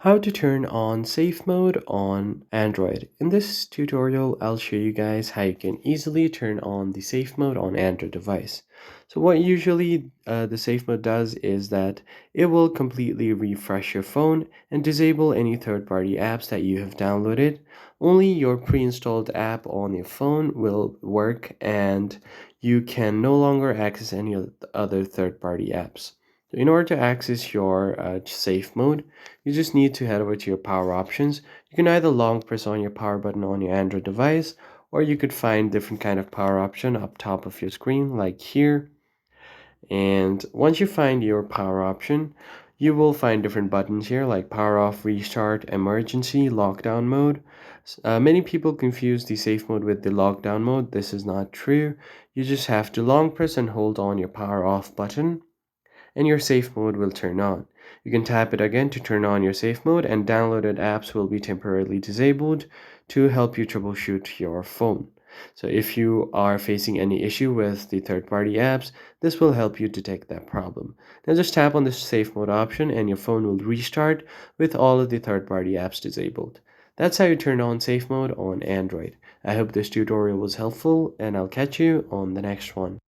How to turn on safe mode on Android. In this tutorial, I'll show you guys how you can easily turn on the safe mode on Android device. So what usually the safe mode does is that it will completely refresh your phone and disable any third-party apps that you have downloaded. Only your pre-installed app on your phone will work and you can no longer access any of the other third-party apps. So in order to access your safe mode, you just need to head over to your power options. You can either long press on your power button on your Android device, or you could find different kind of power option up top of your screen, like here. And once you find your power option, you will find different buttons here like power off, restart, emergency, lockdown mode. Many people confuse the safe mode with the lockdown mode. This is not true. You just have to long press and hold on your power off button and your safe mode will turn on. You can tap it again to turn on your safe mode, and downloaded apps will be temporarily disabled to help you troubleshoot your phone. So if you are facing any issue with the third-party apps, this will help you detect that problem. Now just tap on the safe mode option and your phone will restart with all of the third-party apps disabled. That's how you turn on safe mode on Android. I hope this tutorial was helpful and I'll catch you on the next one.